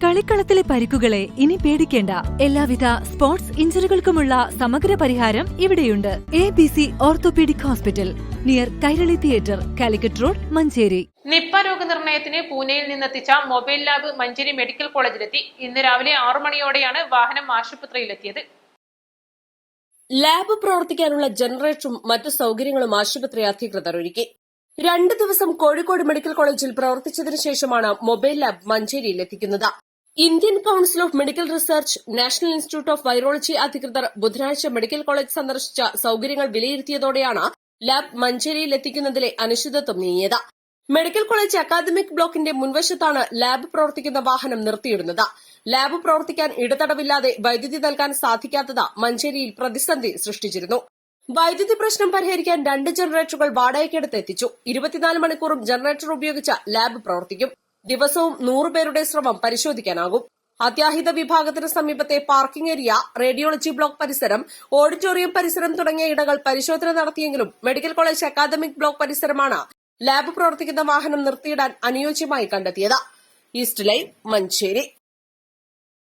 കളിക്കളത്തിലെ പരിക്കുകളെ ഇനി പേടിക്കേണ്ട. എല്ലാവിധ സ്പോർട്സ് ഇഞ്ചുറികൾക്കുമുള്ള സമഗ്ര പരിഹാരം ഇവിടെയുണ്ട്. ABC orthopaedic hospital, near Kairali theatre, Calicut road, Manjeri. Nipah രോഗനിർണയത്തിന് പൂനെയിൽ നിന്നെത്തിച്ച മൊബൈൽ ലാബ് മഞ്ചേരി മെഡിക്കൽ കോളേജിലെത്തി. ഇന്ന് രാവിലെ 6 മണിയോടെയാണ് വാഹനം ആശുപത്രിയിലെത്തിയത്. ലാബ് പ്രവർത്തിക്കാനുള്ള ജനറേറ്ററും മറ്റു സൌകര്യങ്ങളും ആശുപത്രി അധികൃതർ ഒരുക്കി. 2 ദിവസം കോഴിക്കോട് മെഡിക്കൽ കോളേജിൽ പ്രവർത്തിച്ചതിനു ശേഷമാണ് മൊബൈൽ ലാബ് മഞ്ചേരിയിൽ എത്തിക്കുന്നത്. Indian council of medical research, national institute of virology അധികൃതർ ബുധനാഴ്ച മെഡിക്കൽ കോളേജ് സന്ദർശിച്ച സൌകര്യങ്ങൾ വിലയിരുത്തിയതോടെയാണ് ലാബ് മഞ്ചേരിയിൽ എത്തിക്കുന്നതിലെ അനിശ്ചിതത്വം നീങ്ങിയത്. മെഡിക്കൽ കോളേജ് അക്കാദമിക് ബ്ലോക്കിന്റെ മുൻവശത്താണ് ലാബ് പ്രവർത്തിക്കുന്ന വാഹനം നിർത്തിയിടുന്നത്. ലാബ് പ്രവർത്തിക്കാൻ ഇടതടവില്ലാതെ വൈദ്യുതി നൽകാൻ സാധിക്കാത്തത് മഞ്ചേരിയിൽ പ്രതിസന്ധി സൃഷ്ടിച്ചിരുന്നു. വൈദ്യുതി പ്രശ്നം പരിഹരിക്കാൻ 2 ജനറേറ്ററുകൾ വാടകയ്ക്കെടുത്ത് എത്തിച്ചു. 24 മണിക്കൂറും ജനറേറ്റർ ഉപയോഗിച്ച് ലാബ് പ്രവർത്തിക്കും. ദിവസവും 100 പേരുടെ സ്രവം പരിശോധിക്കാനാകും. അത്യാഹിത വിഭാഗത്തിന് സമീപത്തെ പാർക്കിംഗ് ഏരിയ, റേഡിയോളജി ബ്ലോക്ക് പരിസരം, ഓഡിറ്റോറിയം പരിസരം തുടങ്ങിയ ഇടങ്ങൾ പരിശോധന നടത്തിയെങ്കിലും മെഡിക്കൽ കോളേജ് അക്കാദമിക് ബ്ലോക്ക് പരിസരമാണ് ലാബ് പ്രവർത്തിക്കുന്ന വാഹനം നിർത്തിയിടാൻ അനുയോജ്യമായി കണ്ടെത്തിയത്. East live, Manjeri.